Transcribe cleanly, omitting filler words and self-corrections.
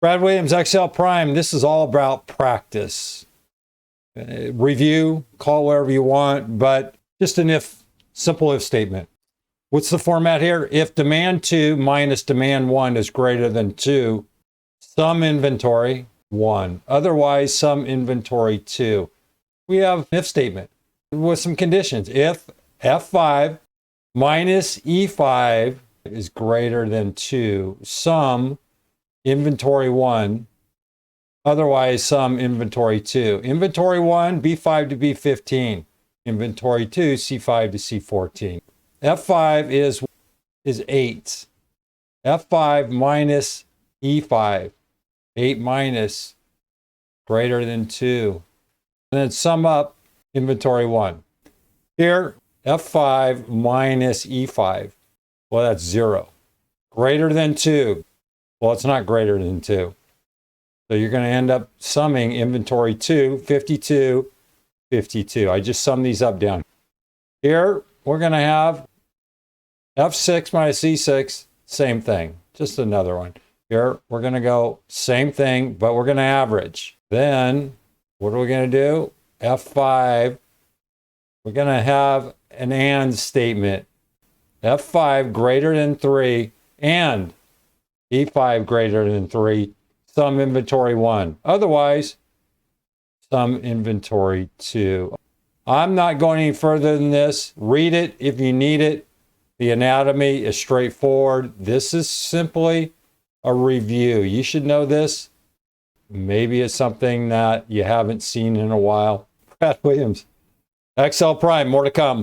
Brad Williams, Excel Prime. This is all about practice. Review, call wherever you want, but just an simple if statement. What's the format here? If demand 2 minus demand 1 is greater than 2, sum inventory 1. Otherwise, sum inventory 2. We have an if statement with some conditions. If F5 minus E5 is greater than 2, sum inventory 1. Otherwise, sum inventory 2. Inventory 1, B5 to B15. Inventory 2, C5 to C14. F5 is 8. F5 minus E5. 8 minus greater than 2. And then sum up inventory 1. Here, F5 minus E5. Well, that's 0. Greater than 2. Well, it's not greater than 2. So you're going to end up summing inventory 2, 52, 52. I just summed these up down. Here, we're going to have F6 minus E6, same thing. Just another one. Here, we're going to go same thing, but we're going to average. Then, what are we going to do? F5, we're going to have an AND statement. F5 greater than 3 and E5 greater than 3. Sum inventory 1. Otherwise, sum inventory 2. I'm not going any further than this. Read it if you need it. The anatomy is straightforward. This is simply a review. You should know this. Maybe it's something that you haven't seen in a while. Brad Williams, Excel Prime, more to come.